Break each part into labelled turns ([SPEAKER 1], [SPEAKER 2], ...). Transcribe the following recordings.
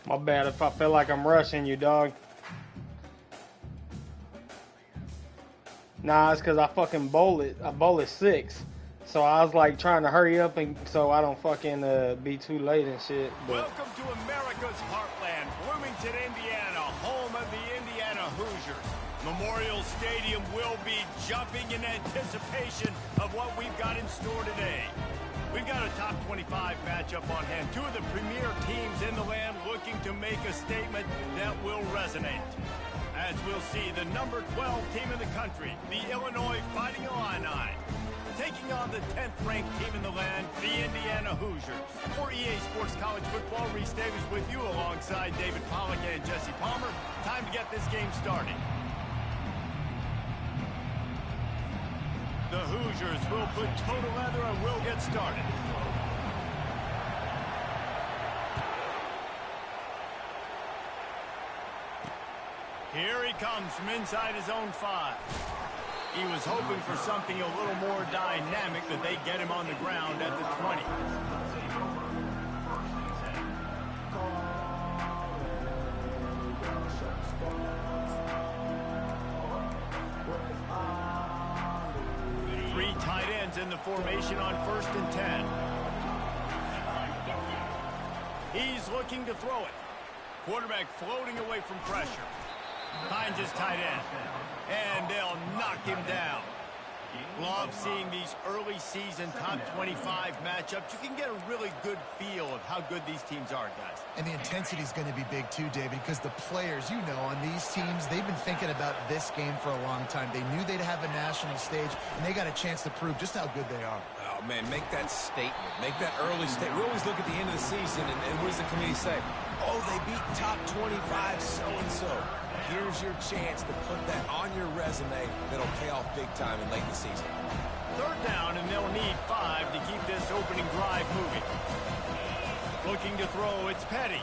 [SPEAKER 1] My bad if I feel like I'm rushing you, dog. Nah, it's because I fucking bowl it. I bowl at 6. So I was like trying to hurry up and so I don't fucking be too late and shit.
[SPEAKER 2] But... Welcome to America's heartland, Bloomington, Indiana, home of the Indiana Hoosiers. Memorial Stadium will be jumping in anticipation of what we've got in store today. We've got a top 25 matchup on hand. Two of the premier teams in the land looking to make a statement that will resonate. As we'll see, the number 12 team in the country, the Illinois Fighting Illini, taking on the 10th ranked team in the land, the Indiana Hoosiers. For EA Sports College Football, Reese Davis with you alongside David Pollack and Jesse Palmer. Time to get this game started. The Hoosiers will put total leather and will get started. Here he comes from inside his own 5. He was hoping for something a little more dynamic, that they get him on the ground at the 20. Three tight ends in the formation on 1st and 10. He's looking to throw it. Quarterback floating away from pressure. Finds his tight end. And they'll knock him down. Love seeing these early season top 25 matchups. You can get a really good feel of how good these teams are, guys.
[SPEAKER 3] And the intensity is going to be big too, David, because the players, you know, on these teams, they've been thinking about this game for a long time. They knew they'd have a national stage, and they got a chance to prove just how good they are.
[SPEAKER 4] Oh, man, make that statement. Make that early statement. We always look at the end of the season, and what does the committee say? Oh, they beat top 25 so-and-so. Here's your chance to put that on your resume that'll pay off big time in late in the season.
[SPEAKER 2] 3rd down, and they'll need 5 to keep this opening drive moving. Looking to throw, it's Petty.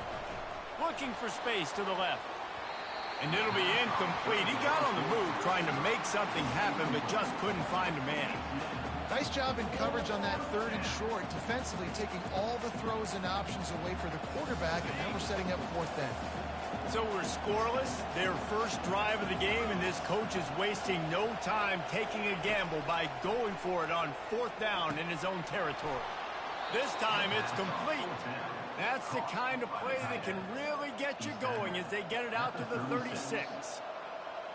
[SPEAKER 2] Looking for space to the left. And it'll be incomplete. He got on the move trying to make something happen, but just couldn't find a man.
[SPEAKER 3] Nice job in coverage on that 3rd and short, defensively taking all the throws and options away for the quarterback, and now we're setting up 4th down.
[SPEAKER 2] So we're scoreless, their first drive of the game, and this coach is wasting no time taking a gamble by going for it on 4th down in his own territory. This time it's complete. That's the kind of play that can really get you going as they get it out to the 36.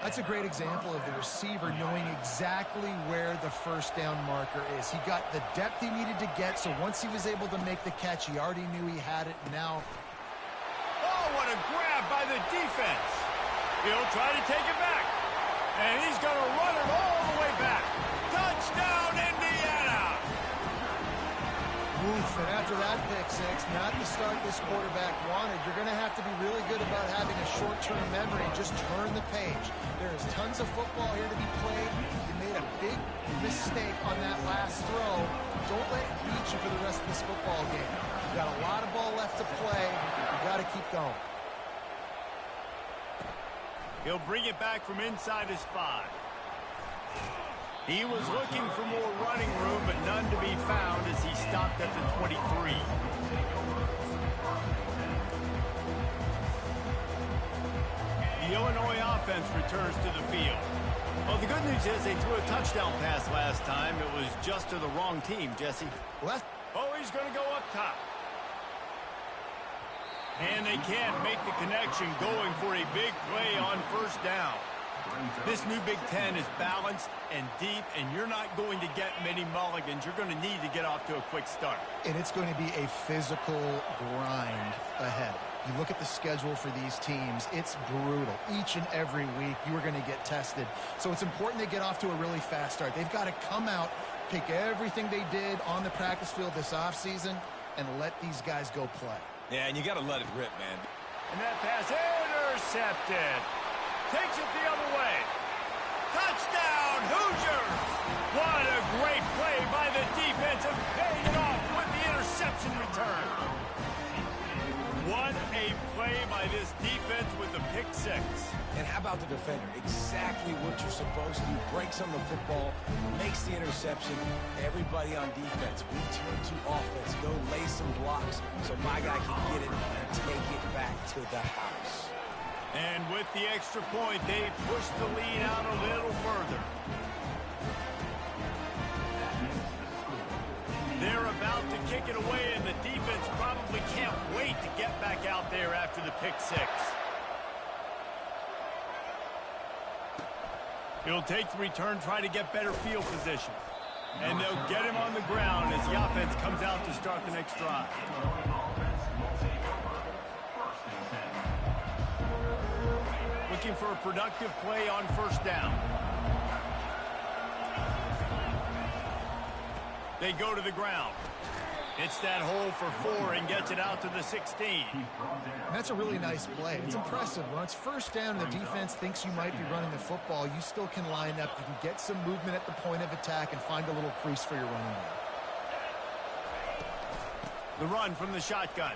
[SPEAKER 3] That's a great example of the receiver knowing exactly where the 1st down marker is. He got the depth he needed to get, so once he was able to make the catch, he already knew he had it, and now...
[SPEAKER 2] Oh, what a grab by the defense. He'll try to take it back. And he's going to run it all the way back. Touchdown, Indiana!
[SPEAKER 3] Oof, and after that pick six, not the start this quarterback wanted. You're going to have to be really good about having a short-term memory and just turn the page. There is tons of football here to be played. You made a big mistake on that last throw. Don't let it beat you for the rest of this football game. You've got a lot of ball left to play. You've got to keep going.
[SPEAKER 2] He'll bring it back from inside his 5. He was looking for more running room, but none to be found as he stopped at the 23. The Illinois offense returns to the field. Well, the good news is they threw a touchdown pass last time. It was just to the wrong team, Jesse.
[SPEAKER 3] Well,
[SPEAKER 2] oh, he's going to go up top. And they can't make the connection, going for a big play on 1st down. This new Big Ten is balanced and deep, and you're not going to get many mulligans. You're going to need to get off to a quick start.
[SPEAKER 3] And it's going to be a physical grind ahead. You look at the schedule for these teams, it's brutal. Each and every week, you are going to get tested. So it's important they get off to a really fast start. They've got to come out, pick everything they did on the practice field this offseason, and let these guys go play.
[SPEAKER 4] Yeah, and you got to let it rip, man.
[SPEAKER 2] And that pass intercepted. Takes it the other way. Touchdown, Hoosiers! What a great play by the defense, and paying it off with the interception return. What a play by this defense with the pick 6.
[SPEAKER 4] And how about the defender? Exactly what you're supposed to do. Breaks on the football, makes the interception. Everybody on defense, we turn to offense. Go lay some blocks so my guy can get it and take it back. to the house.
[SPEAKER 2] And with the extra point, they push the lead out a little further. They're about to kick it away, and the defense probably can't wait to get back out there after the pick six. He'll take the return, try to get better field position. And they'll get him on the ground as the offense comes out to start the next drive. Looking for a productive play on first down. They go to the ground. Hits that hole for 4 and gets it out to the 16.
[SPEAKER 3] And that's a really nice play. It's impressive. When it's first down and the defense thinks you might be running the football, you still can line up. You can get some movement at the point of attack and find a little crease for your running back.
[SPEAKER 2] The run from the shotgun.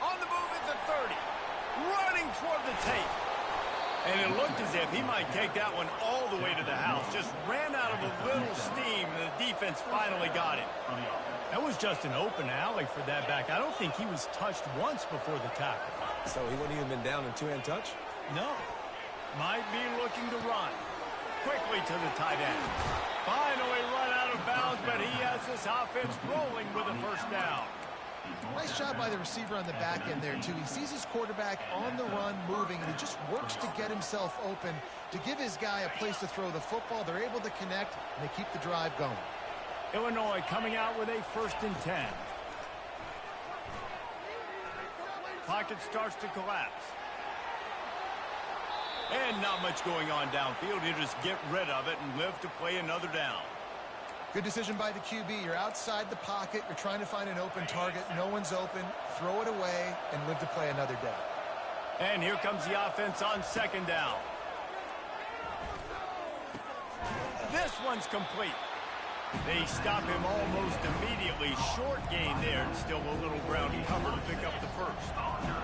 [SPEAKER 2] On the move at the 30. Running toward the tape. And it looked as if he might take that one all the way to the house. Just ran out of a little steam, and the defense finally got him. That was just an open alley for that back. I don't think he was touched once before the tackle.
[SPEAKER 4] So he wouldn't even been down in two-hand touch?
[SPEAKER 2] No. Might be looking to run. Quickly to the tight end. Finally run out of bounds, but he has this offense rolling with a first down.
[SPEAKER 3] Nice job by the receiver on the back end there, too. He sees his quarterback on the run moving, and he just works to get himself open to give his guy a place to throw the football. They're able to connect, and they keep the drive going.
[SPEAKER 2] Illinois coming out with a 1st and 10. Pocket starts to collapse. And not much going on downfield. He'll just get rid of it and live to play another down.
[SPEAKER 3] Good decision by the QB. You're outside the pocket. You're trying to find an open target. No one's open. Throw it away and live to play another down.
[SPEAKER 2] And here comes the offense on 2nd down. This one's complete. They stop him almost immediately. Short gain there, and still a little ground to cover to pick up the first.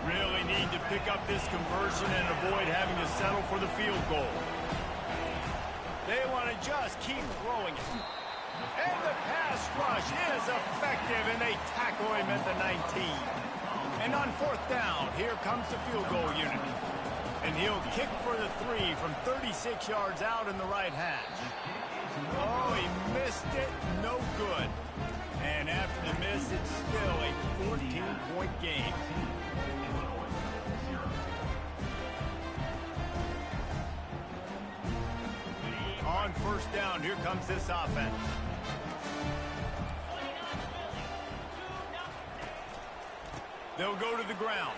[SPEAKER 2] Really need to pick up this conversion and avoid having to settle for the field goal. They want to just keep throwing it. And the pass rush is effective, and they tackle him at the 19. And on 4th down, here comes the field goal unit. And he'll kick for the 3 from 36 yards out in the right hash. Oh, he missed it. No good. And after the miss, it's still a 14-point game. On 1st down, here comes this offense. They'll go to the ground.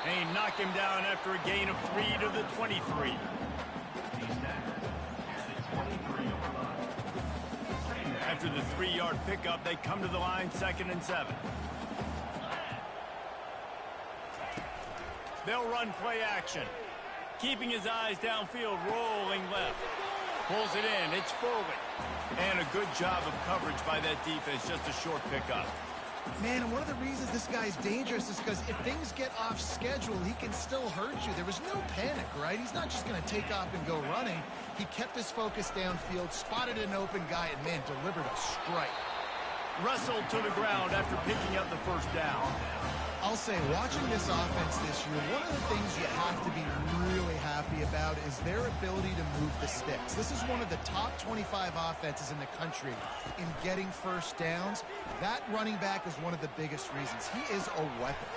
[SPEAKER 2] They knock him down after a gain of 3 to the 23. After the 3-yard pickup, they come to the line 2nd and 7. They'll run play action. Keeping his eyes downfield, rolling left. Pulls it in. It's Foley. And a good job of coverage by that defense. Just a short pickup.
[SPEAKER 3] Man, and one of the reasons this guy's dangerous is because if things get off schedule, he can still hurt you. There was no panic, right? He's not just going to take off and go running. He kept his focus downfield, spotted an open guy, and, man, delivered a strike.
[SPEAKER 2] Wrestled to the ground after picking up the 1st down.
[SPEAKER 3] I'll say, watching this offense this year, one of the things you have to be really happy about is their ability to move the sticks. This is one of the top 25 offenses in the country in getting first downs. That running back is one of the biggest reasons. He is a weapon.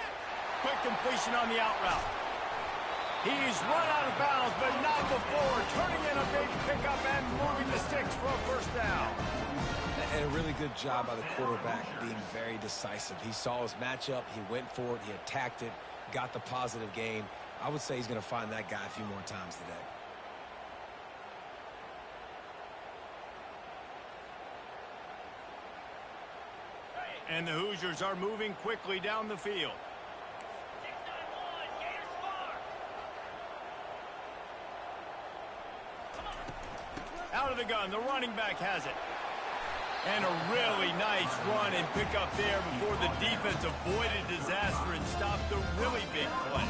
[SPEAKER 2] Quick completion on the out route. He's run out of bounds, but not before. Turning in a big pickup and moving the sticks for a 1st down.
[SPEAKER 4] And a really good job by the quarterback being very decisive. He saw his matchup, he went for it, he attacked it, got the positive gain. I would say he's going to find that guy a few more times today.
[SPEAKER 2] And the Hoosiers are moving quickly down the field. Out of the gun, the running back has it. And a really nice run and pick up there before the defense avoided disaster and stopped the really big play.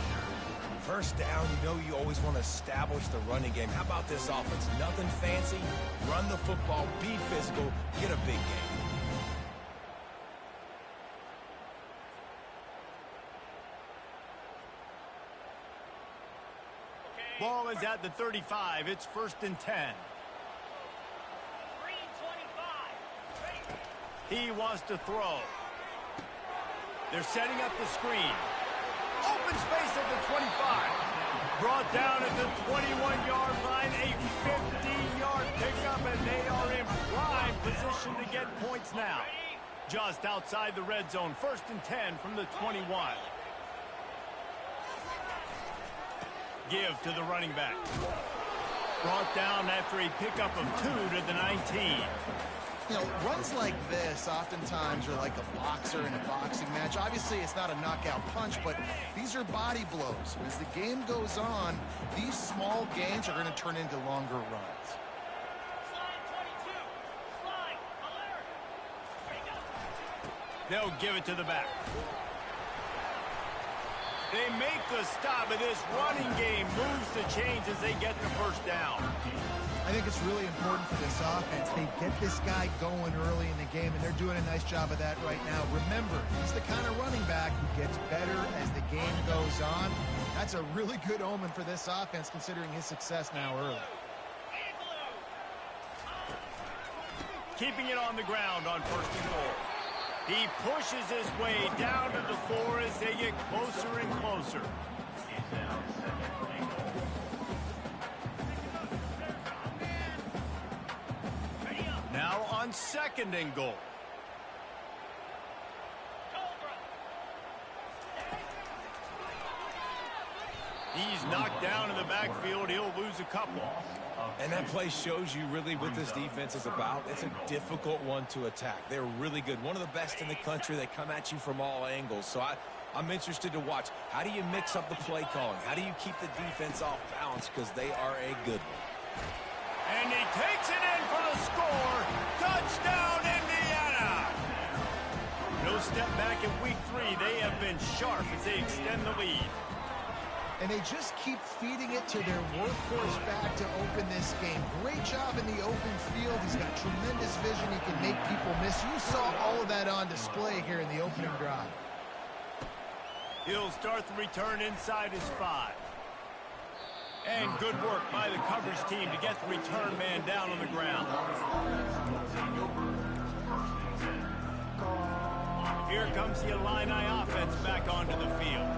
[SPEAKER 4] 1st down, you know you always want to establish the running game. How about this offense? Nothing fancy. Run the football, be physical, get a big game.
[SPEAKER 2] Ball is at the 35. It's 1st and 10. He wants to throw. They're setting up the screen. Open space at the 25. Brought down at the 21-yard line. A 15-yard pickup, and they are in prime position to get points now. Just outside the red zone. 1st and 10 from the 21. Give to the running back. Brought down after a pickup of 2 to the 19.
[SPEAKER 3] You know, runs like this oftentimes are like a boxer in a boxing match. Obviously, it's not a knockout punch, but these are body blows. As the game goes on, these small gains are going to turn into longer runs.
[SPEAKER 2] They'll give it to the back. They make the stop, but this running game moves the chains as they get the 1st down.
[SPEAKER 3] I think it's really important for this offense. They get this guy going early in the game, and they're doing a nice job of that right now. Remember, he's the kind of running back who gets better as the game goes on. That's a really good omen for this offense, considering his success now early.
[SPEAKER 2] Keeping it on the ground on 1st and goal. He pushes his way down to the 4 as they get closer and closer. Now on 2nd and goal. He's knocked down in the backfield. He'll lose a couple.
[SPEAKER 4] And that play shows you really what this defense is about. It's a difficult one to attack. They're really good. One of the best in the country. They come at you from all angles. So I'm interested to watch. How do you mix up the play calling? How do you keep the defense off balance? Because they are a good one.
[SPEAKER 2] And he takes it in for the score. Touchdown, Indiana! No step back in week 3. They have been sharp as they extend the lead.
[SPEAKER 3] And they just keep feeding it to their workhorse back to open this game. Great job in the open field. He's got tremendous vision. He can make people miss. You saw all of that on display here in the opening drive.
[SPEAKER 2] He'll start the return inside his 5. And good work by the coverage team to get the return man down on the ground. Here comes the Illini offense back onto the field.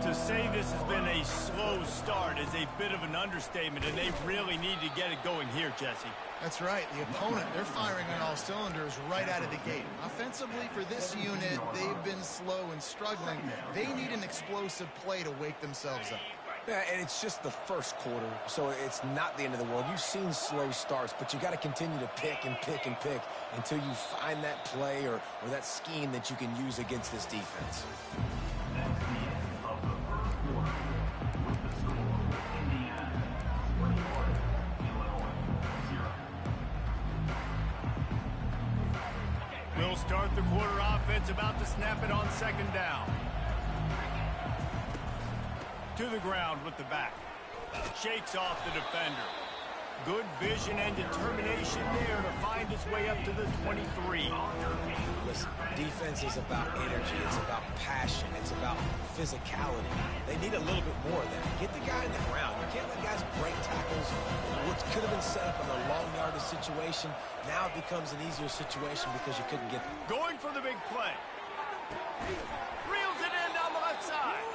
[SPEAKER 2] To say this has been a slow start is a bit of an understatement, and they really need to get it going here, Jesse.
[SPEAKER 3] That's right. The opponent, they're firing on all cylinders right out of the gate. Offensively, for this unit, they've been slow and struggling. They need an explosive play to wake themselves up.
[SPEAKER 4] Yeah, and it's just the 1st quarter, so it's not the end of the world. You've seen slow starts, but you got to continue to pick and pick and pick until you find that play or that scheme that you can use against this defense.
[SPEAKER 2] We'll start the quarter offense, about to snap it on 2nd down. To the ground with the back. Shakes off the defender. Good vision and determination there to find his way up to the 23.
[SPEAKER 4] Listen, defense is about energy. It's about passion. It's about physicality. They need a little bit more of that. Get the guy in the ground. You can't let guys break tackles. What could have been set up in a long yardage situation, now it becomes an easier situation because you couldn't get them.
[SPEAKER 2] Going for the big play. Reels it in down the left side.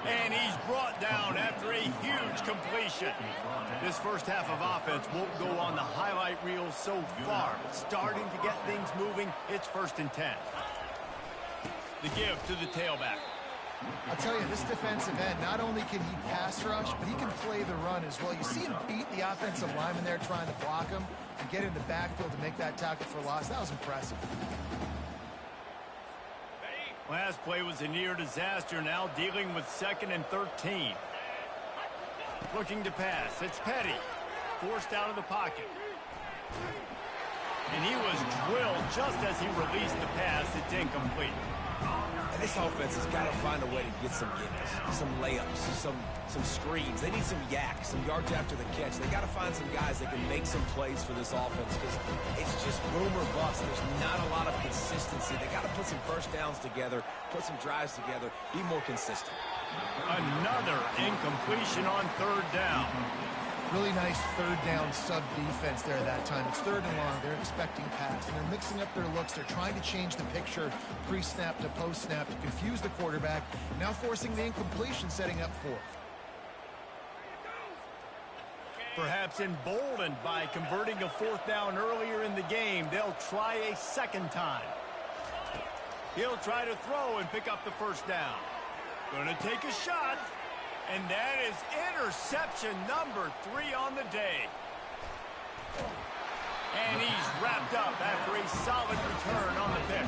[SPEAKER 2] And he's brought down after a huge completion. This 1st half of offense won't go on the highlight reel so far, but starting to get things moving, it's 1st and 10. The give to the tailback.
[SPEAKER 3] I'll tell you, this defensive end, not only can he pass rush, but he can play the run as well. You see him beat the offensive lineman there trying to block him and get in the backfield to make that tackle for loss. That was impressive.
[SPEAKER 2] Last play was a near disaster, now dealing with 2nd and 13. Looking to pass. It's Petty. Forced out of the pocket. And he was drilled just as he released the pass. It's incomplete.
[SPEAKER 4] And this offense has got to find a way to get some gimmies, some layups, some screens. They need some yak, some yards after the catch. They got to find some guys that can make some plays for this offense because it's just boom or bust. There's not a lot of consistency. They got to put some 1st downs together, put some drives together, be more consistent.
[SPEAKER 2] Another incompletion on third down.
[SPEAKER 3] Really nice third down sub defense there that time. It's third and long. They're expecting pass, and they're mixing up their looks. They're trying to change the picture pre-snap to post-snap to confuse the quarterback, now forcing the incompletion, setting up fourth.
[SPEAKER 2] Perhaps emboldened by converting a fourth down earlier in the game, they'll try a second time. He'll try to throw and pick up the first down. Gonna take a shot, and that is interception number 3 on the day. And he's wrapped up after a solid return on the pick.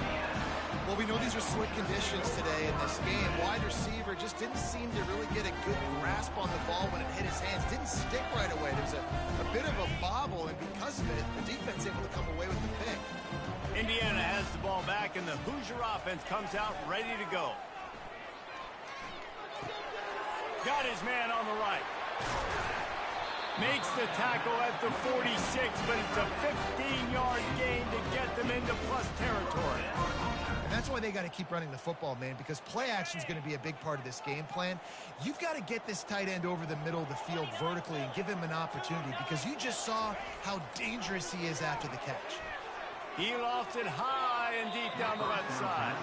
[SPEAKER 3] Well, we know these are slick conditions today in this game. Wide receiver just didn't seem to really get a good grasp on the ball when it hit his hands. Didn't stick right away. There was a bit of a bobble, and because of it, the defense able to come away with the pick.
[SPEAKER 2] Indiana has the ball back, and the Hoosier offense comes out ready to go. Got his man on the right. Makes the tackle at the 46, but it's a 15-yard gain to get them into plus territory.
[SPEAKER 3] And that's why they got to keep running the football, man, because play action is going to be a big part of this game plan. You've got to get this tight end over the middle of the field vertically and give him an opportunity, because you just saw how dangerous he is after the catch.
[SPEAKER 2] He lofts it high and deep down the left side.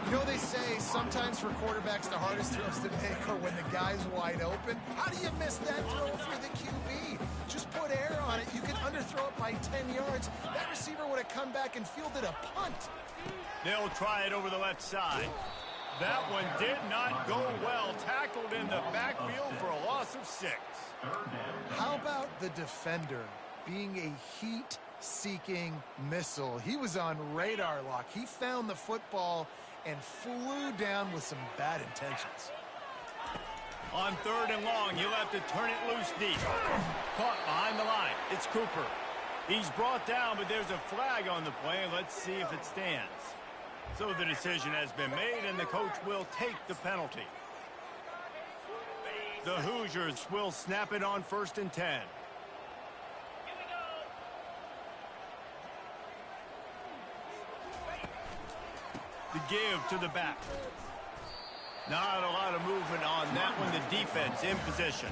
[SPEAKER 3] You know, they say sometimes for quarterbacks the hardest throws to make are when the guy's wide open. How do you miss that throw for the QB? Just put air on it. You can underthrow it by 10 yards. That receiver would have come back and fielded a punt.
[SPEAKER 2] They'll try it over the left side. That one did not go well. Tackled in the backfield for a loss of 6.
[SPEAKER 3] How about the defender being a heat-seeking missile? He was on radar lock. He found the football and flew down with some bad intentions.
[SPEAKER 2] On third and long, he'll have to turn it loose deep. Caught behind the line. It's Cooper. He's brought down, but there's a flag on the play. Let's see if it stands. So the decision has been made, and the coach will take the penalty. The Hoosiers will snap it on 1st and 10. The give to the back. Not a lot of movement on that one. The defense in position.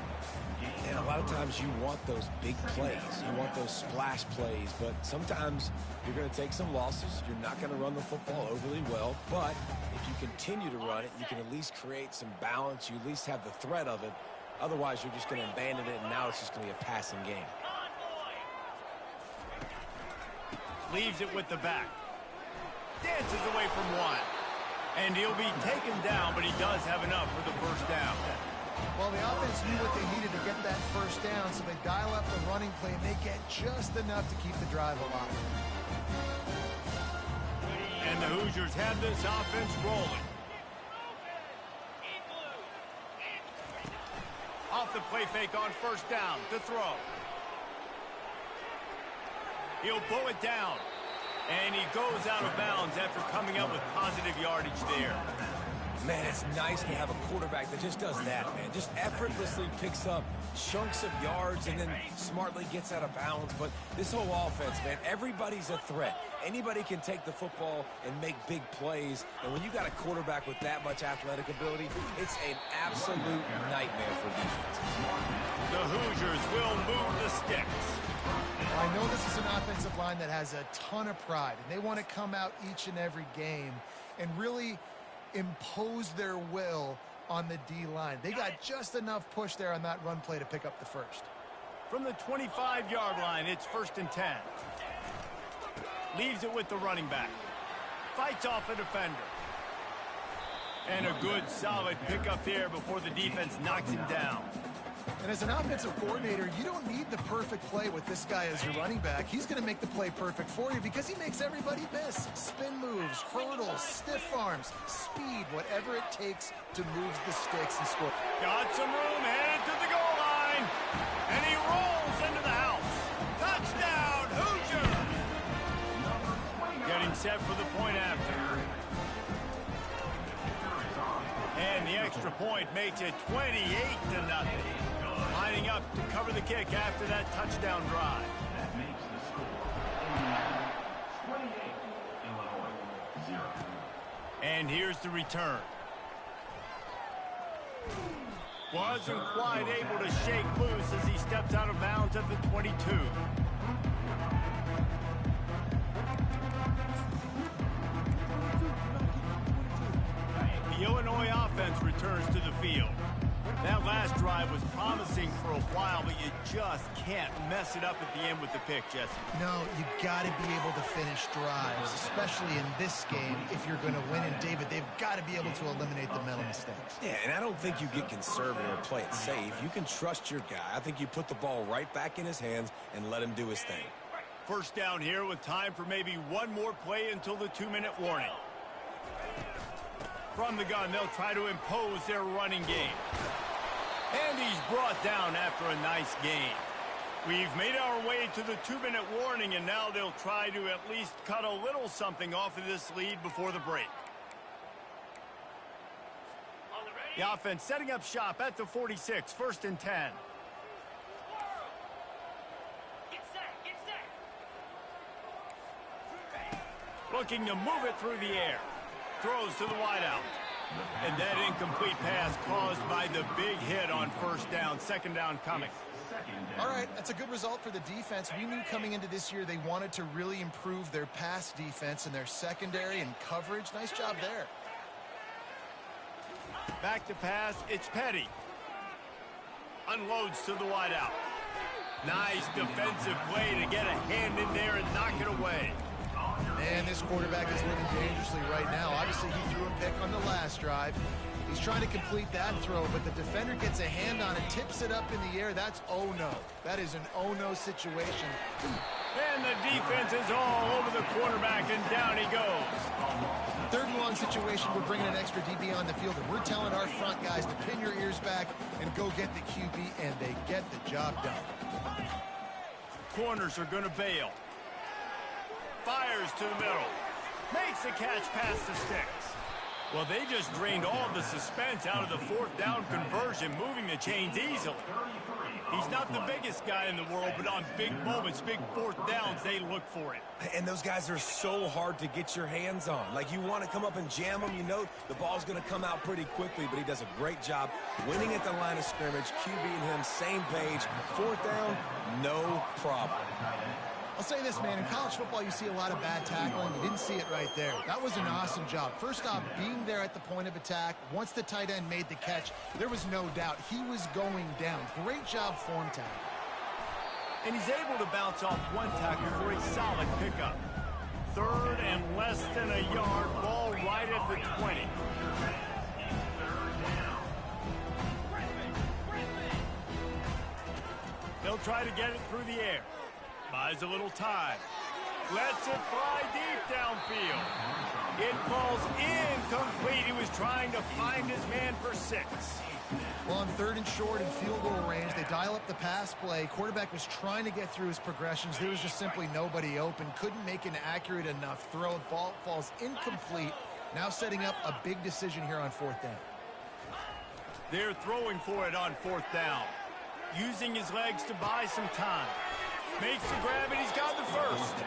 [SPEAKER 4] And a lot of times you want those big plays. You want those splash plays. But sometimes you're going to take some losses. You're not going to run the football overly well. But if you continue to run it, you can at least create some balance. You at least have the threat of it. Otherwise, you're just going to abandon it, and now it's just going to be a passing game.
[SPEAKER 2] Leaves it with the back. Dances away from one. And he'll be taken down, but he does have enough for the first down.
[SPEAKER 3] Well, the offense knew what they needed to get that first down, so they dial up the running play, and they get just enough to keep the drive alive.
[SPEAKER 2] And the Hoosiers have this offense rolling. Off the play fake on first down to throw. He'll pull it down. And he goes out of bounds after coming up with positive yardage there.
[SPEAKER 4] Man, it's nice to have a quarterback that just does that, man. Just effortlessly picks up chunks of yards and then smartly gets out of bounds. But this whole offense, man, everybody's a threat. Anybody can take the football and make big plays. And when you got a quarterback with that much athletic ability, it's an absolute nightmare for defense.
[SPEAKER 2] The Hoosiers will move the sticks.
[SPEAKER 3] I know this is an offensive line that has a ton of pride, and they want to come out each and every game and really impose their will on the D-line. They got just enough push there on that run play to pick up the first.
[SPEAKER 2] From the 25-yard line, it's 1st and 10. Leaves it with the running back. Fights off a defender. And a good, solid pickup there before the defense knocks him down.
[SPEAKER 3] And as an offensive coordinator, you don't need the perfect play with this guy as your running back. He's going to make the play perfect for you because he makes everybody miss. Spin moves, hurdles, stiff arms, speed, whatever it takes to move the sticks and score.
[SPEAKER 2] Got some room, headed to the goal line. And he rolls into the house. Touchdown, Hoosier! Getting set for the point after. And the extra point makes it 28-0. Lining up to cover the kick after that touchdown drive.
[SPEAKER 5] That makes the score 28, Illinois 0.
[SPEAKER 2] And here's the return. Wasn't quite able to shake loose as he steps out of bounds at the 22. The Illinois offense returns to the field. That last drive was promising for a while, but you just can't mess it up at the end with the pick, Jesse.
[SPEAKER 3] No, you got to be able to finish drives, especially in this game if you're going to win. And, David, they've got to be able to eliminate the mental mistakes.
[SPEAKER 4] Yeah, and I don't think you get conservative or play it safe. You can trust your guy. I think you put the ball right back in his hands and let him do his thing.
[SPEAKER 2] First down here with time for maybe one more play until the 2-minute warning. From the gun, they'll try to impose their running game. And he's brought down after a nice gain. We've made our way to the 2-minute warning, and now they'll try to at least cut a little something off of this lead before the break. The offense setting up shop at the 46, 1st and 10. Looking to move it through the air. Throws to the wideout. And that incomplete pass caused by the big hit on 1st down. 2nd down coming.
[SPEAKER 3] All right, that's a good result for the defense. We knew coming into this year they wanted to really improve their pass defense and their secondary and coverage. Nice job there.
[SPEAKER 2] Back to pass, it's Petty. Unloads to the wideout. Nice defensive play to get a hand in there and knock it away.
[SPEAKER 3] And this quarterback is living dangerously right now. Obviously, he threw a pick on the last drive. He's trying to complete that throw, but the defender gets a hand on it, tips it up in the air. That's oh-no. That is an oh-no situation.
[SPEAKER 2] And the defense is all over the quarterback, and down he goes.
[SPEAKER 3] 3rd and long situation, we're bringing an extra DB on the field, and we're telling our front guys to pin your ears back and go get the QB, and they get the job done.
[SPEAKER 2] Corners are going to bail. Fires to the middle. Makes the catch past the sticks. Well, they just drained all of the suspense out of the 4th down conversion, moving the chains easily. He's not the biggest guy in the world, but on big moments, big 4th downs, they look for it.
[SPEAKER 4] And those guys are so hard to get your hands on. Like, you want to come up and jam them, you know the ball's going to come out pretty quickly, but he does a great job winning at the line of scrimmage, QB and him, same page. 4th down, no problem.
[SPEAKER 3] I'll say this, man, in college football, you see a lot of bad tackling. You didn't see it right there. That was an awesome job. First off, being there at the point of attack. Once the tight end made the catch, there was no doubt he was going down. Great job form tackle.
[SPEAKER 2] And he's able to bounce off one tackle for a solid pickup. 3rd and less than a yard, ball right at the 20. They'll try to get it through the air. Buys a little time. Lets it fly deep downfield. It falls incomplete. He was trying to find his man for 6.
[SPEAKER 3] Well, on 3rd and short and field goal range, they dial up the pass play. Quarterback was trying to get through his progressions. There was just simply nobody open. Couldn't make an accurate enough throw. Ball falls incomplete. Now setting up a big decision here on 4th down.
[SPEAKER 2] They're throwing for it on 4th down. Using his legs to buy some time. Makes the grab, and he's got the 1st.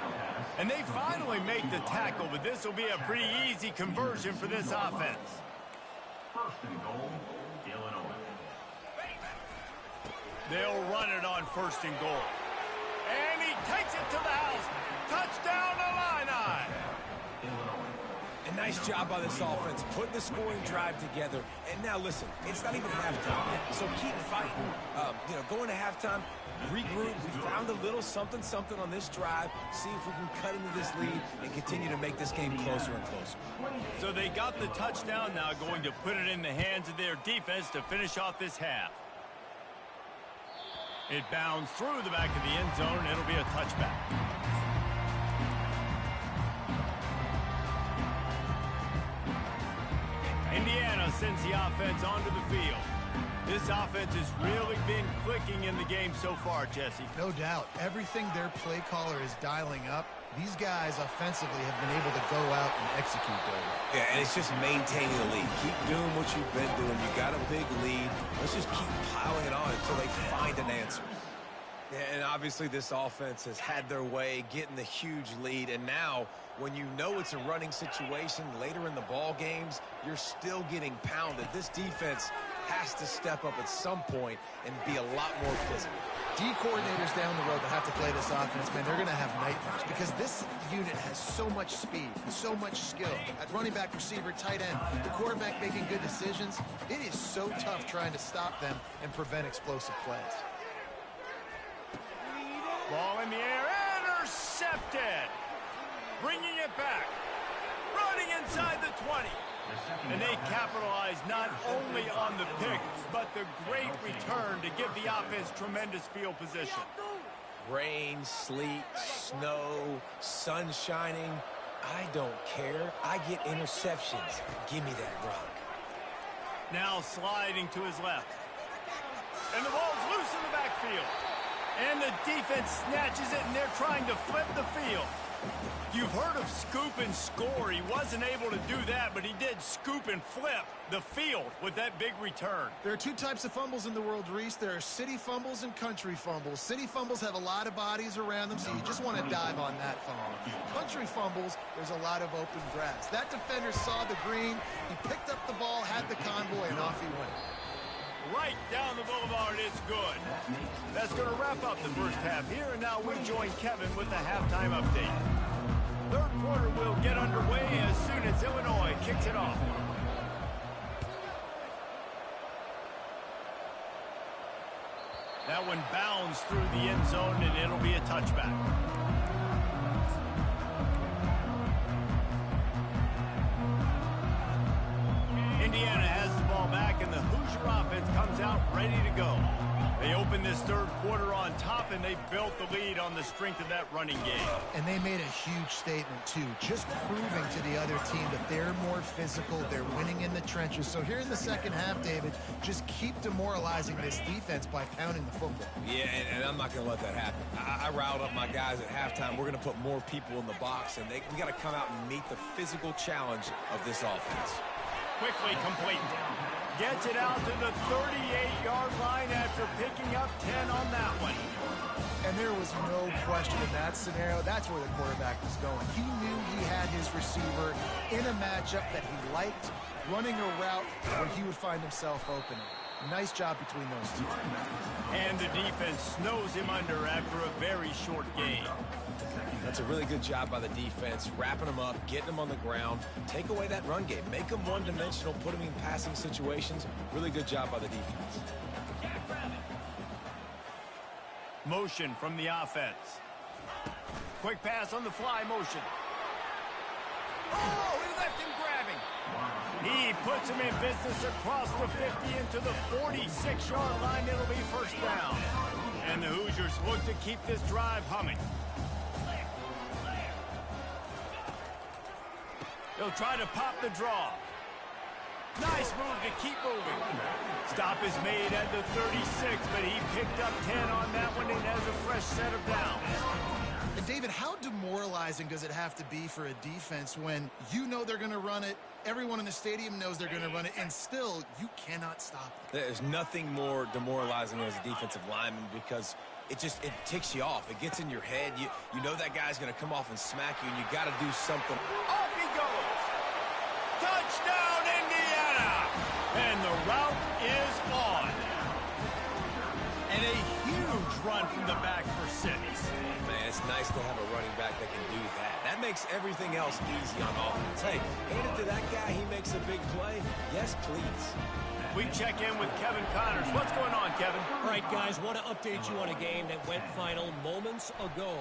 [SPEAKER 2] And they finally make the tackle, but this will be a pretty easy conversion for this offense.
[SPEAKER 5] 1st and goal, Illinois.
[SPEAKER 2] They'll run it on 1st and goal. And he takes it to the house. Touchdown, Illini!
[SPEAKER 4] A nice job by this offense, putting the scoring drive together. And now, listen, it's not even halftime yet, so keep fighting. Going to halftime, regroup. We found a little something on this drive. See if we can cut into this lead and continue to make this game closer and closer.
[SPEAKER 2] So they got the touchdown, now going to put it in the hands of their defense to finish off this half. It bounds through the back of the end zone, and it'll be a touchback. Indiana sends the offense onto the field. This offense has really been clicking in the game so far, Jesse.
[SPEAKER 3] No doubt. Everything their play caller is dialing up, these guys offensively have been able to go out and execute there.
[SPEAKER 4] Yeah, and it's just maintaining the lead. Keep doing what you've been doing. You got a big lead. Let's just keep piling it on until they find an answer. And obviously this offense has had their way, getting the huge lead. And now, when you know it's a running situation later in the ball games, you're still getting pounded. This defense has to step up at some point and be a lot more physical.
[SPEAKER 3] D coordinators down the road that have to play this offense, man, they're going to have nightmares because this unit has so much speed, so much skill. At running back, receiver, tight end, the quarterback making good decisions. It is so tough trying to stop them and prevent explosive plays.
[SPEAKER 2] Ball in the air, intercepted. Bringing it back. Running inside the 20. And they capitalize not only on the pick, but the great return to give the offense tremendous field position.
[SPEAKER 4] Rain, sleet, snow, sun shining. I don't care. I get interceptions. Give me that rock.
[SPEAKER 2] Now sliding to his left. And the ball's loose in the backfield. And the defense snatches it, and they're trying to flip the field. You've heard of scoop and score. He wasn't able to do that, but he did scoop and flip the field with that big return.
[SPEAKER 3] There are two types of fumbles in the world, Reese. There are city fumbles and country fumbles. City fumbles have a lot of bodies around them, so you just want to dive on that fumble. Country fumbles, there's a lot of open grass. That defender saw the green, he picked up the ball, had the convoy, and off he went.
[SPEAKER 2] Right down the boulevard, it's good. That's going to wrap up the first half here, and now we join Kevin with the halftime update. Third quarter will get underway as soon as Illinois kicks it off. That one bounds through the end zone, and it'll be a touchback. Indiana has the ball back, and the Hoosier offense comes out ready to go. They open this third quarter on top, and they built the lead on the strength of that running game.
[SPEAKER 3] And they made a huge statement, too, just proving to the other team that they're more physical, they're winning in the trenches. So here in the second half, David, just keep demoralizing this defense by pounding the football.
[SPEAKER 4] Yeah, and I'm not going to let that happen. I riled up my guys at halftime. We're going to put more people in the box, and we got to come out and meet the physical challenge of this offense.
[SPEAKER 2] Quickly complete. Gets it out to the 38-yard line after picking up 10 on that one.
[SPEAKER 3] And there was no question in that scenario. That's where the quarterback was going. He knew he had his receiver in a matchup that he liked, running a route where he would find himself open. Nice job between those two.
[SPEAKER 2] And the defense snows him under after a very short game.
[SPEAKER 4] That's a really good job by the defense, wrapping them up, getting them on the ground, take away that run game, make them one-dimensional, put them in passing situations. Really good job by the defense.
[SPEAKER 2] Motion from the offense. Quick pass on the fly motion. Oh, he left him grabbing. He puts him in business across the 50 into the 46-yard line. It'll be first down. And the Hoosiers look to keep this drive humming. They'll try to pop the draw. Nice move to keep moving. Stop is made at the 36, but he picked up 10 on that one and has a fresh set of downs.
[SPEAKER 3] And David, how demoralizing does it have to be for a defense when you know they're going to run it, everyone in the stadium knows they're going to run it, and still you cannot stop it?
[SPEAKER 4] There's nothing more demoralizing as a defensive lineman because it ticks you off. It gets in your head. You know that guy's going to come off and smack you, and you got to do something.
[SPEAKER 2] Off he goes. Touchdown, Indiana! And the route is on. And a huge run from the back for 6.
[SPEAKER 4] Man, it's nice to have a running back that can do that. That makes everything else easy on offense. Hey, hand it to that guy. He makes a big play. Yes, please.
[SPEAKER 2] We check in with Kevin Connors. What's going on, Kevin?
[SPEAKER 6] All right, guys, want to update you on a game that went final moments ago.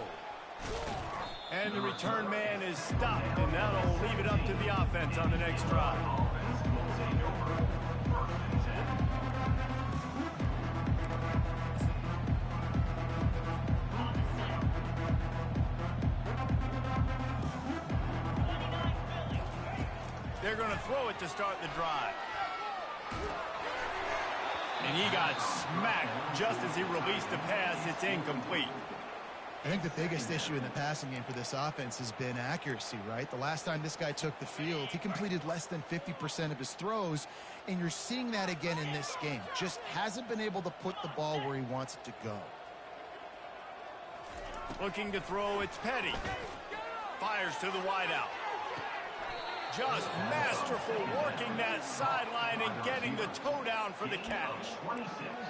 [SPEAKER 2] And the return man is stopped, and that'll leave it up to the offense on the next drive. They're going to throw it to start the drive. And he got smacked just as he released the pass. It's incomplete.
[SPEAKER 3] I think the biggest issue in the passing game for this offense has been accuracy, right? The last time this guy took the field, he completed less than 50% of his throws, and you're seeing that again in this game. Just hasn't been able to put the ball where he wants it to go.
[SPEAKER 2] Looking to throw, it's Petty. Fires to the wideout. Just masterful working that sideline and getting the toe down for the catch.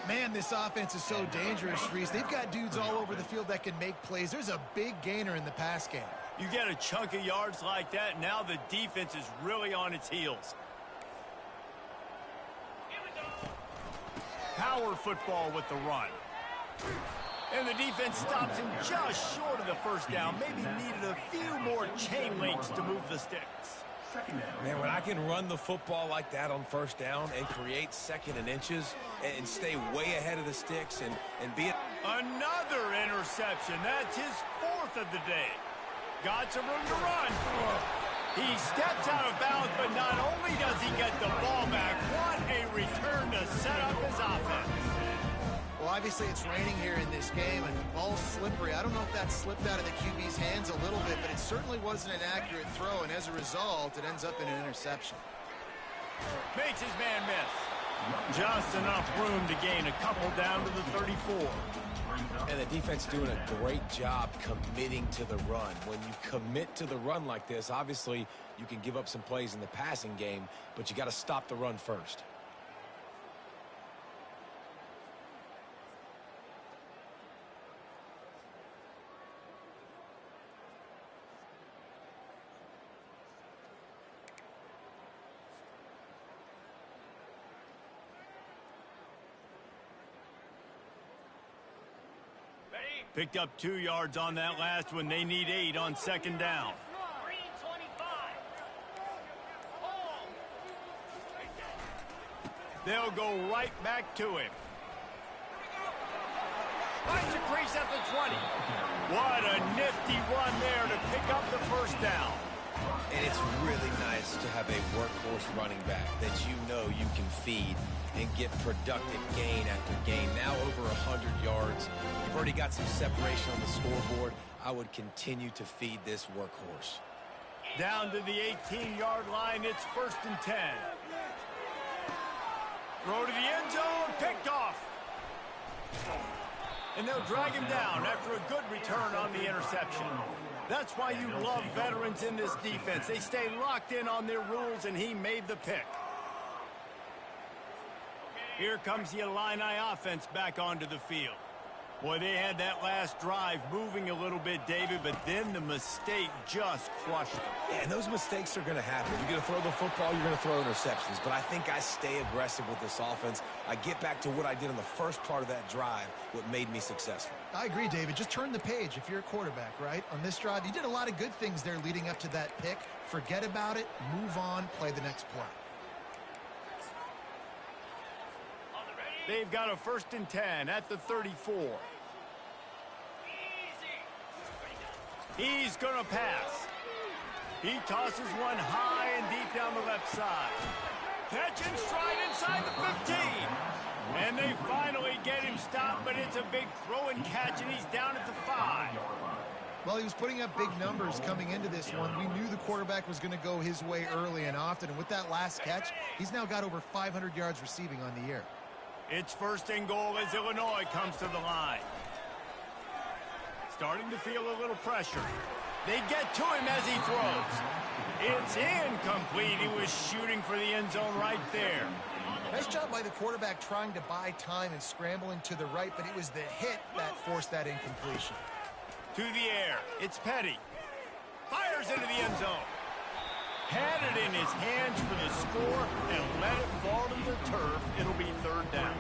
[SPEAKER 3] Man, this offense is so dangerous, Reese. They've got dudes all over the field that can make plays. There's a big gainer in the pass game.
[SPEAKER 2] You get a chunk of yards like that, now the defense is really on its heels. Power football with the run. And the defense stops him just short of the first down. Maybe needed a few more chain links to move the sticks.
[SPEAKER 4] Man, when I can run the football like that on first down and create second and inches and stay way ahead of the sticks and be it.
[SPEAKER 2] Another interception. That's his fourth of the day. Got some room to run. He steps out of bounds, but not only does he get the ball back, what a return to set up his offense.
[SPEAKER 3] Well, obviously it's raining here in this game, and the ball's slippery. I don't know if that slipped out of the QB's hands a little bit, but it certainly wasn't an accurate throw, and as a result, it ends up in an interception.
[SPEAKER 2] Makes his man miss. Just enough room to gain a couple down to the 34.
[SPEAKER 4] And the defense doing a great job committing to the run. When you commit to the run like this, obviously you can give up some plays in the passing game, but you got to stop the run first.
[SPEAKER 2] Picked up 2 yards on that last one. They need 8 on second down. They'll go right back to him. Finds a crease at the 20. What a nifty run there to pick up the first down.
[SPEAKER 4] And it's really nice to have a workhorse running back that you know you can feed and get productive gain after gain. Now over 100 yards. You've already got some separation on the scoreboard. I would continue to feed this workhorse.
[SPEAKER 2] Down to the 18-yard line. It's 1st and 10. Throw to the end zone. Picked off. And they'll drag him down after a good return on the interception. That's why you love veterans in this defense. They stay locked in on their rules, and he made the pick. Here comes the Illini offense back onto the field. Boy, they had that last drive moving a little bit, David, but then the mistake just crushed them.
[SPEAKER 4] Yeah, and those mistakes are going to happen. You're going to throw the football, you're going to throw interceptions. But I think I stay aggressive with this offense. I get back to what I did in the first part of that drive, what made me successful.
[SPEAKER 3] I agree, David. Just turn the page if you're a quarterback, right? On this drive, you did a lot of good things there leading up to that pick. Forget about it, move on, play the next play.
[SPEAKER 2] They've got a 1st and 10 at the 34. He's going to pass. He tosses one high and deep down the left side. Catch and stride inside the 15. And they finally get him stopped, but it's a big throw and catch, and he's down at the 5.
[SPEAKER 3] Well, he was putting up big numbers coming into this one. We knew the quarterback was going to go his way early and often, and with that last catch, he's now got over 500 yards receiving on the year.
[SPEAKER 2] It's 1st and goal as Illinois comes to the line. Starting to feel a little pressure. They get to him as he throws. It's incomplete. He was shooting for the end zone right there.
[SPEAKER 3] Nice job by the quarterback trying to buy time and scrambling to the right, but it was the hit that forced that incompletion.
[SPEAKER 2] To the air. It's Petty. Fires into the end zone. Had it in his hands for the score and let it fall to the turf. It'll be 3rd down.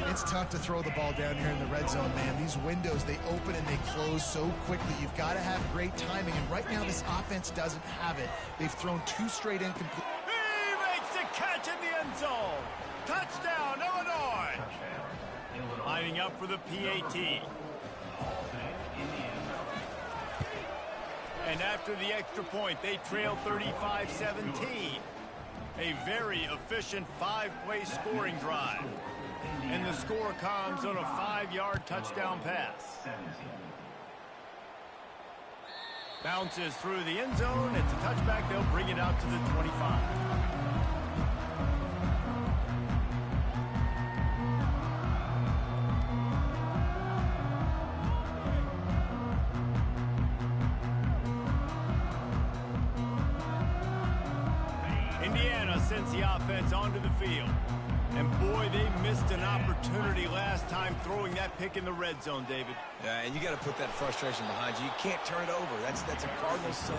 [SPEAKER 3] It's tough to throw the ball down here in the red zone, man. These windows, they open and they close so quickly. You've got to have great timing, and right now this offense doesn't have it. They've thrown 2 straight incomplete.
[SPEAKER 2] He makes the catch in the end zone. Touchdown, Illinois. Lining up for the PAT. And after the extra point, they trail 35-17. A very efficient 5-play scoring drive. And the score comes on a 5-yard touchdown pass. Bounces through the end zone. It's a touchback. They'll bring it out to the 25. Indiana sends the offense onto the field. And boy, they missed an opportunity last time throwing that pick in the red zone, David.
[SPEAKER 4] Yeah, and you got to put that frustration behind you. You can't turn it over. That's a cardinal sin.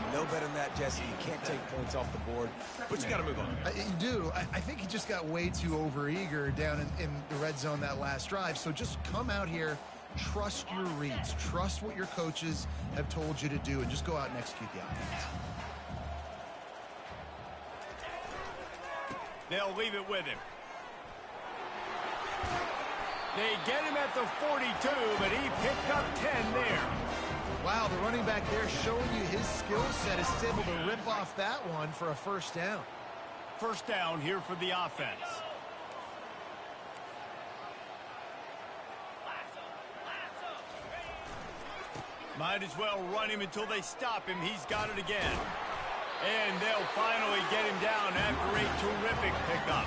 [SPEAKER 4] You know better than that, Jesse. You can't take points off the board, but you got to move on.
[SPEAKER 3] You do. I think he just got way too overeager down in the red zone that last drive. So just come out here, trust your reads, trust what your coaches have told you to do, and just go out and execute the offense.
[SPEAKER 2] They'll leave it with him. They get him at the 42, but he picked up 10 there.
[SPEAKER 3] Wow, the running back there showing you his skill set is able to rip off that one for a first down.
[SPEAKER 2] First down here for the offense. Might as well run him until they stop him. He's got it again. And they'll finally get him down after a terrific pickup.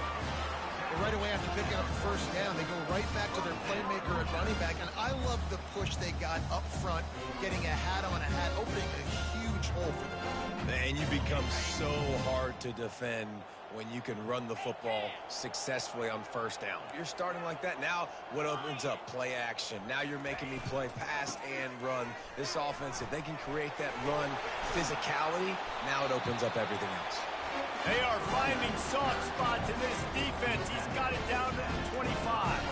[SPEAKER 3] Right away after picking up the first down, they go right back to their playmaker at running back. And I love the push they got up front, getting a hat on a hat, opening a huge hole for them.
[SPEAKER 4] And you become so hard to defend when you can run the football successfully on first down. You're starting like that. Now what opens up? Play action. Now you're making me play pass and run. This offense, if they can create that run physicality, now it opens up everything else.
[SPEAKER 2] They are finding soft spots in this defense. He's got it down to 25.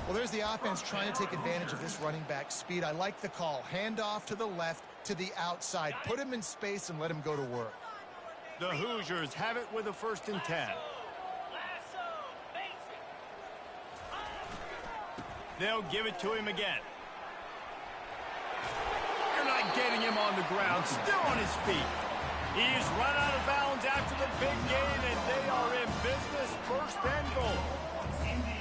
[SPEAKER 3] Well, there's the offense trying to take advantage of this running back speed. I like the call. Hand off to the left, to the outside. Put him in space and let him go to work.
[SPEAKER 2] The Hoosiers have it with a 1st and 10. They'll give it to him again. They're not getting him on the ground. Still on his feet. He's run out of bounds after the big gain, and they are in business. 1st and goal.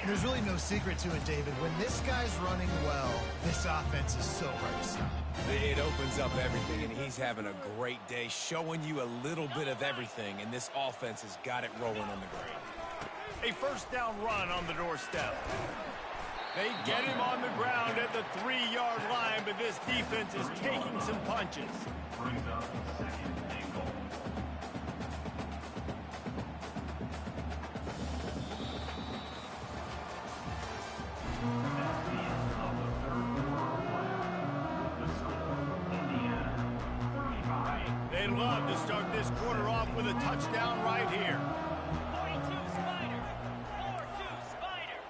[SPEAKER 3] There's really no secret to it, David. When this guy's running well, this offense is so hard to stop.
[SPEAKER 4] It opens up everything, and he's having a great day, showing you a little bit of everything, and this offense has got it rolling on the ground.
[SPEAKER 2] A 1st down run on the doorstep. They get him on the ground at the 3-yard line, but this defense is taking some punches.
[SPEAKER 5] Brings up 2nd and goal. At the end of the 3rd quarter, the score, Indiana 35.
[SPEAKER 2] They'd love to start this quarter off with a touchdown right here.
[SPEAKER 7] 42 Spider. 4-2 Spider.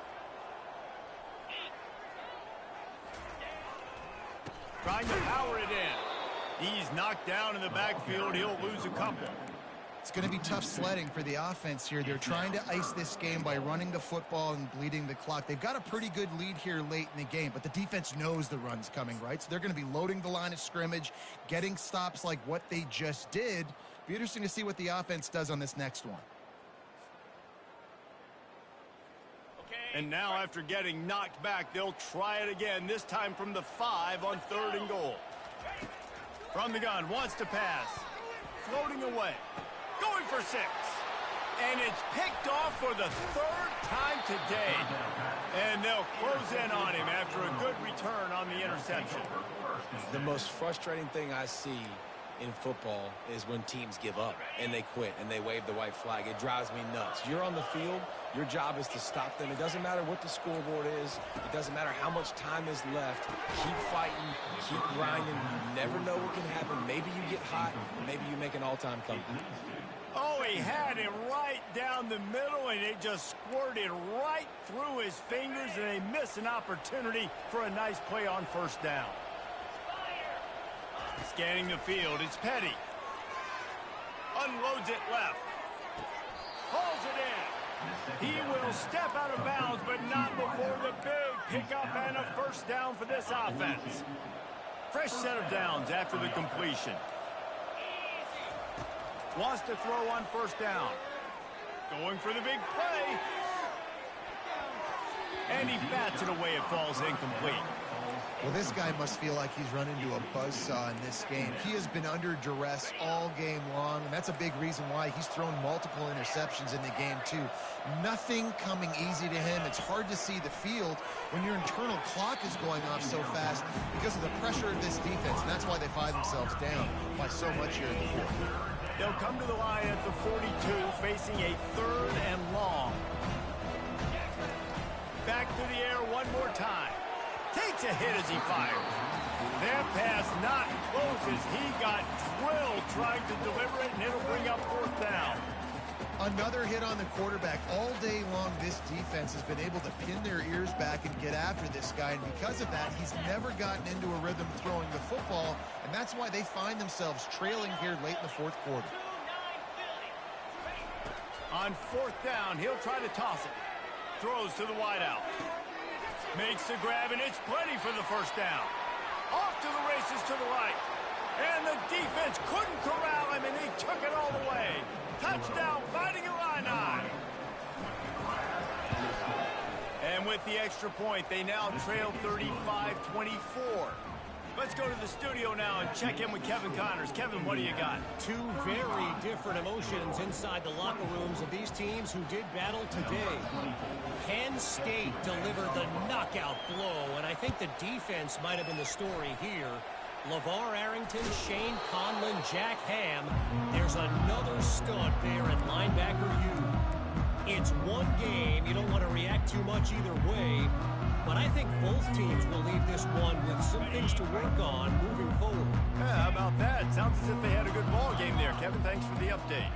[SPEAKER 2] Trying to power it in. He's knocked down in the backfield. He'll lose a couple.
[SPEAKER 3] It's going to be tough sledding for the offense here. They're trying to ice this game by running the football and bleeding the clock. They've got a pretty good lead here late in the game, but the defense knows the run's coming, right? So they're going to be loading the line of scrimmage, getting stops like what they just did. Be interesting to see what the offense does on this next one.
[SPEAKER 2] And now after getting knocked back, they'll try it again, this time from the 5 on 3rd and goal. From the gun, wants to pass. Floating away. Going for 6. And it's picked off for the 3rd time today. And they'll close in on him after a good return on the interception.
[SPEAKER 4] The most frustrating thing I see in football is when teams give up and they quit and they wave the white flag. It drives me nuts. You're on the field. Your job is to stop them. It doesn't matter what the scoreboard is. It doesn't matter how much time is left. Keep fighting. Keep grinding. You never know what can happen. Maybe you get hot. Maybe you make an all-time comeback.
[SPEAKER 2] Oh, he had it right down the middle, and it just squirted right through his fingers, and they miss an opportunity for a nice play on 1st down. Scanning the field, it's Petty. Unloads it left. Hauls it in. He will step out of bounds, but not before the big pickup and a 1st down for this offense. Fresh set of downs after the completion. Wants to throw on 1st down. Going for the big play. And he bats it away. It falls incomplete.
[SPEAKER 3] Well, this guy must feel like he's run into a buzzsaw in this game. He has been under duress all game long, and that's a big reason why he's thrown multiple interceptions in the game, too. Nothing coming easy to him. It's hard to see the field when your internal clock is going off so fast because of the pressure of this defense, and that's why they find themselves down by so much here in the fourth.
[SPEAKER 2] They'll come to the line at the 42, facing a 3rd and long. Back to the air one more time. Takes a hit as he fires. That pass not close as he got drilled trying to deliver it, and it'll bring up 4th down.
[SPEAKER 3] Another hit on the quarterback. All day long, this defense has been able to pin their ears back and get after this guy, and because of that, he's never gotten into a rhythm throwing the football, and that's why they find themselves trailing here late in the 4th quarter.
[SPEAKER 2] On 4th down, he'll try to toss it. Throws to the wideout. Makes the grab, and it's plenty for the 1st down. Off to the races to the right. And the defense couldn't corral him, and he took it all the way. Touchdown, Fighting Illini. And with the extra point, they now trail 35-24. Let's go to the studio now and check in with Kevin Connors. Kevin, what do you got?
[SPEAKER 6] Two very different emotions inside the locker rooms of these teams who did battle today. Penn State delivered the knockout blow, and I think the defense might have been the story here. LeVar Arrington, Shane Conlon, Jack Ham. There's another stud there at linebacker U. It's one game. You don't want to react too much either way. But I think both teams will leave this one with some things to work on moving forward.
[SPEAKER 2] Yeah, how about that? Sounds as if they had a good ball game there. Kevin, thanks for the update.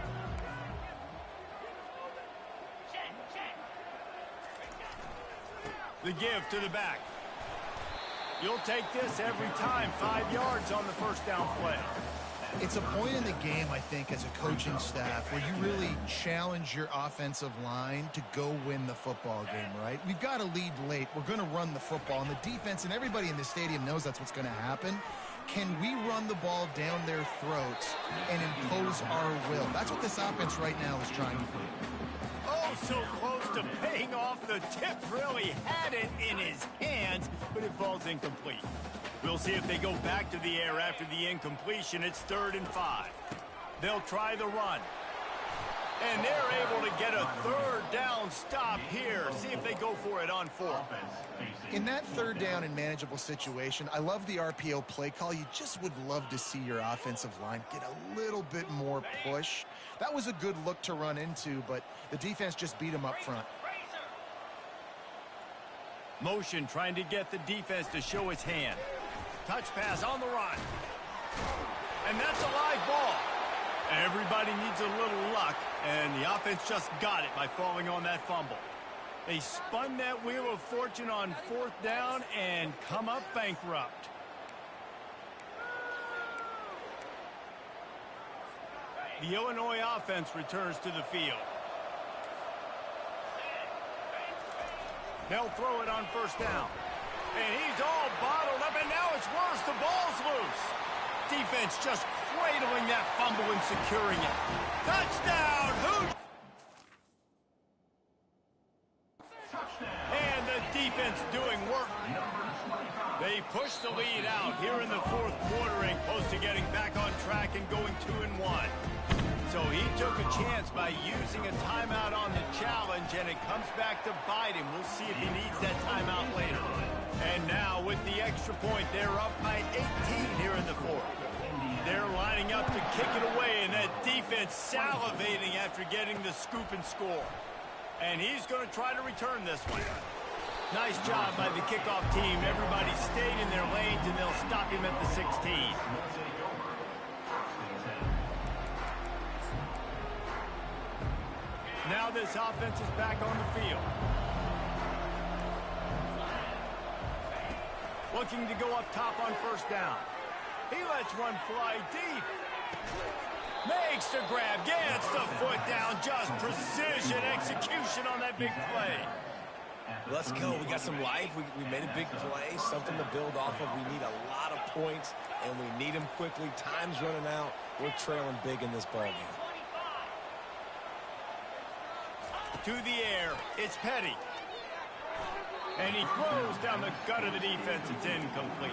[SPEAKER 2] The give to the back. You'll take this every time. 5 yards on the 1st down play.
[SPEAKER 3] It's a point in the game, I think, as a coaching staff where you really challenge your offensive line to go win the football game, right? We've got to lead late. We're going to run the football, and the defense and everybody in the stadium knows that's what's going to happen. Can we run the ball down their throats and impose our will? That's what this offense right now is trying to do.
[SPEAKER 2] Oh, so close to paying off. The tip really had it in his hands, but it falls incomplete. We'll see if they go back to the air after the incompletion. It's 3rd and 5. They'll try the run. And they're able to get a 3rd down stop here. See if they go for it on 4th.
[SPEAKER 3] In that 3rd down and manageable situation, I love the RPO play call. You just would love to see your offensive line get a little bit more push. That was a good look to run into, but the defense just beat him up front.
[SPEAKER 2] Motion trying to get the defense to show its hand. Touch pass on the run. And that's a live ball. Everybody needs a little luck, and the offense just got it by falling on that fumble. They spun that wheel of fortune on 4th down and come up bankrupt. The Illinois offense returns to the field. They'll throw it on 1st down. And he's all bottled up, and now it's worse. The ball's loose. Defense just cradling that fumble and securing it. Touchdown! And the defense doing work. They push the lead out here in the 4th quarter and close to getting back on track and going 2-1. So he took a chance by using a timeout on the challenge, and it comes back to bite him. We'll see if he needs that timeout later. And now with the extra point, they're up by 18 here in the 4th. They're lining up to kick it away, and that defense salivating after getting the scoop and score. And he's going to try to return this one. Nice job by the kickoff team. Everybody stayed in their lanes, and they'll stop him at the 16. Now this offense is back on the field. Looking to go up top on 1st down. He lets one fly deep. Makes the grab, gets the foot down. Just precision execution on that big play.
[SPEAKER 4] Let's go. We got some life. We made a big play, something to build off of. We need a lot of points, and we need them quickly. Time's running out. We're trailing big in this ballgame.
[SPEAKER 2] To the air, it's Petty. And he throws down the gut of the defense. It's incomplete.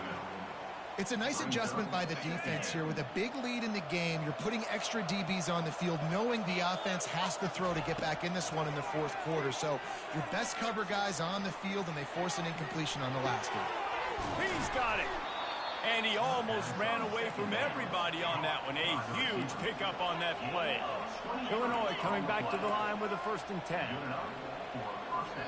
[SPEAKER 3] It's a nice adjustment by the defense here. With a big lead in the game, you're putting extra DBs on the field, knowing the offense has to throw to get back in this one in the 4th quarter. So your best cover guys on the field, and they force an incompletion on the last one.
[SPEAKER 2] He's got it. And he almost ran away from everybody on that one. A huge pickup on that play. Illinois coming back to the line with a 1st and 10.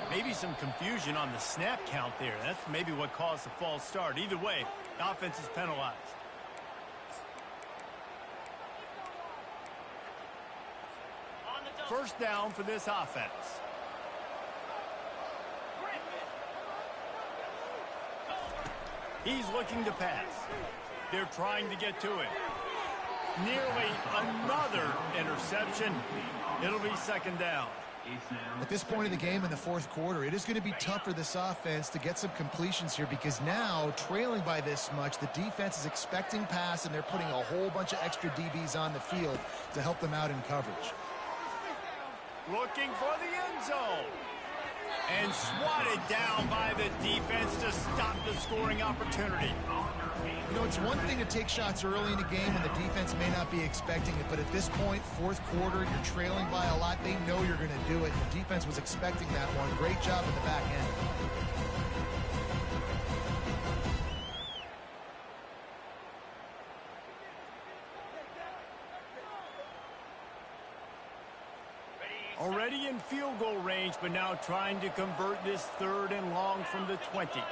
[SPEAKER 2] Maybe some confusion on the snap count there. That's maybe what caused the false start. Either way, the offense is penalized. First down for this offense. He's looking to pass. They're trying to get to it. Nearly another interception. It'll be 2nd down.
[SPEAKER 3] At this point in the game in the 4th quarter, it is going to be tough for this offense to get some completions here because now, trailing by this much, the defense is expecting pass and they're putting a whole bunch of extra DBs on the field to help them out in coverage.
[SPEAKER 2] Looking for the end zone. And swatted down by the defense to stop the scoring opportunity.
[SPEAKER 3] You know, it's one thing to take shots early in the game when the defense may not be expecting it, but at this point, 4th quarter, you're trailing by a lot. They know you're going to do it. The defense was expecting that one. Great job at the back end.
[SPEAKER 2] Already in field goal range, but now trying to convert this 3rd and long from the 20.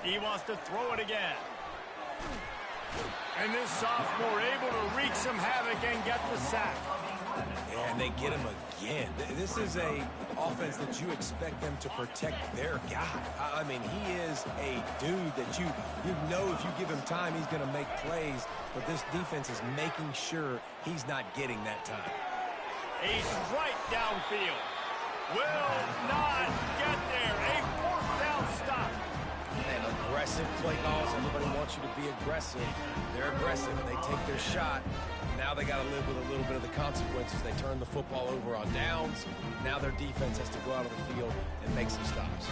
[SPEAKER 2] He wants to throw it again. And this sophomore able to wreak some havoc and get the sack.
[SPEAKER 4] Yeah, and they get him again. This is a offense that you expect them to protect their guy. I mean, he is a dude that you know if you give him time, he's going to make plays. But this defense is making sure he's not getting that time.
[SPEAKER 2] A strike downfield. Will not get there. A 4th down stop.
[SPEAKER 4] And aggressive play calls. Everybody wants you to be aggressive. They're aggressive. They take their shot. Now they got to live with a little bit of the consequences. They turn the football over on downs. Now their defense has to go out of the field and make some stops.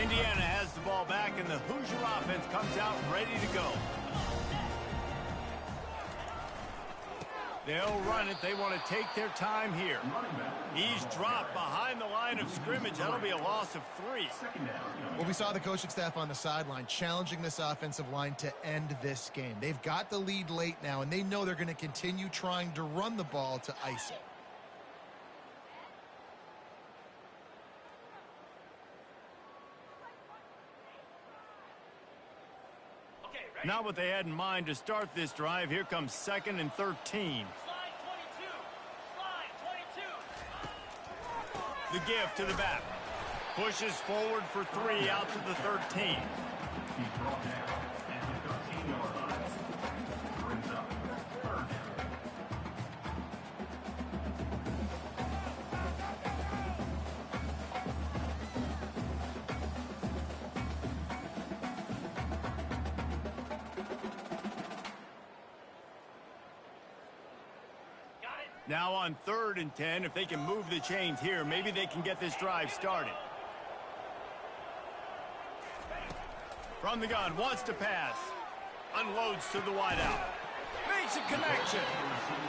[SPEAKER 2] Indiana has the ball back, and the Hoosier offense comes out ready to go. They'll run it. They want to take their time here. He's dropped behind the line of scrimmage. That'll be a loss of 3.
[SPEAKER 3] Well, we saw the coaching staff on the sideline challenging this offensive line to end this game. They've got the lead late now, and they know they're going to continue trying to run the ball to ice it.
[SPEAKER 2] Not what they had in mind to start this drive. Here comes 2nd and 13.
[SPEAKER 7] Slide 22. Slide 22.
[SPEAKER 2] The give to the back. Pushes forward for 3 out to the 13.
[SPEAKER 5] He's brought down at the 13-yard line. Brings up 3rd down.
[SPEAKER 2] Now on 3rd and 10, if they can move the chains here, maybe they can get this drive started. From the gun, wants to pass. Unloads to the wideout. Makes a connection.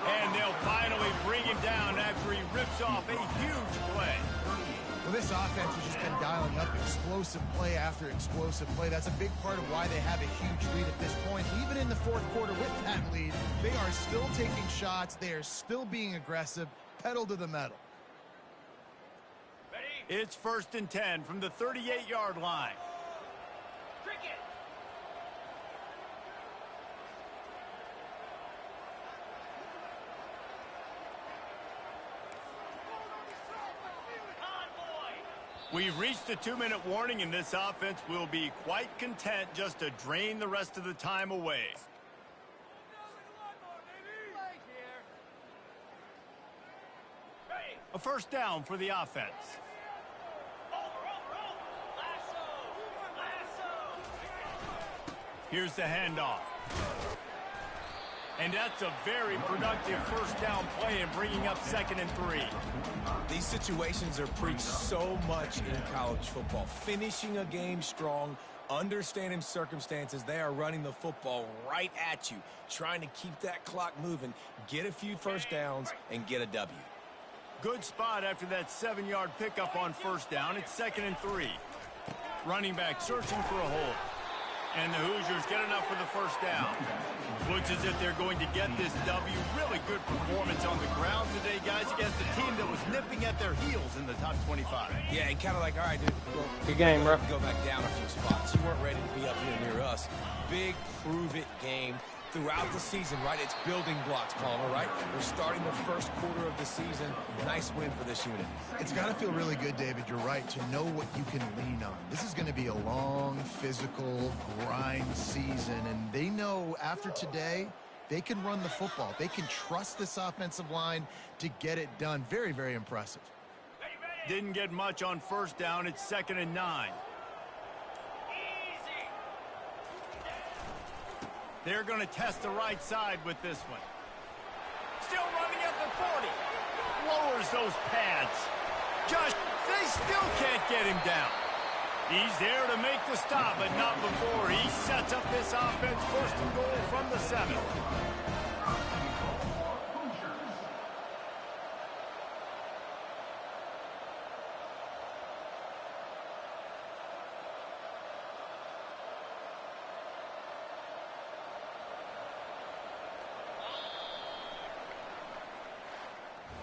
[SPEAKER 2] And they'll finally bring him down after he rips off a huge play.
[SPEAKER 3] Well, this offense has just been dialing up explosive play after explosive play. That's a big part of why they have a huge lead at this point. Even in the 4th quarter with that lead, they are still taking shots. They are still being aggressive, pedal to the metal.
[SPEAKER 2] It's 1st and 10 from the 38-yard line.
[SPEAKER 7] Cricket.
[SPEAKER 2] We've reached the 2-minute warning, and this offense will be quite content just to drain the rest of the time away. A 1st down for the offense. Here's the handoff. And that's a very productive 1st down play and bringing up 2nd and 3.
[SPEAKER 4] These situations are preached so much in college football. Finishing a game strong, understanding circumstances. They are running the football right at you, trying to keep that clock moving, get a few 1st downs, and get a W.
[SPEAKER 2] Good spot after that 7-yard pickup on first down. It's 2nd and 3. Running back searching for a hole. And the Hoosiers get enough for the first down. Looks as if they're going to get this W. Really good performance on the ground today, guys, against a team that was nipping at their heels in the top 25.
[SPEAKER 4] Yeah, and kind of like, all right, dude,
[SPEAKER 1] Good game, bro.
[SPEAKER 4] go back down a few spots. You weren't ready to be up here near us. Big prove-it game throughout the season, right? It's building blocks, Palmer, right? We're starting the first quarter of the season. Nice win for this unit.
[SPEAKER 3] It's got to feel really good, David. You're right, to know what you can lean on. This is going to be a long, physical, grind season, and they know after today, they can run the football. They can trust this offensive line to get it done. Very, very impressive.
[SPEAKER 2] Didn't get much on first down. It's 2nd and 9. They're going to test the right side with this one. Still running at the 40. Lowers those pads. Josh, they still can't get him down. He's there to make the stop, but not before he sets up this offense. 1st and goal from the 7.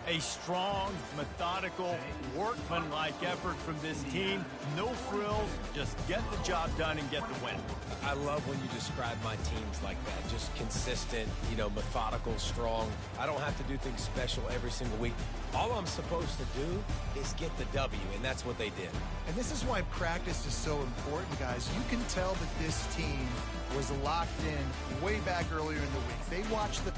[SPEAKER 2] A strong, methodical, workman-like effort from this team. No frills, just get the job done and get the win.
[SPEAKER 4] I love when you describe my teams like that. Just consistent, you know, methodical, strong. I don't have to do things special every single week. All I'm supposed to do is get the W, and that's what they did.
[SPEAKER 3] And this is why practice is so important, guys. You can tell that this team was locked in way back earlier in the week. They watched the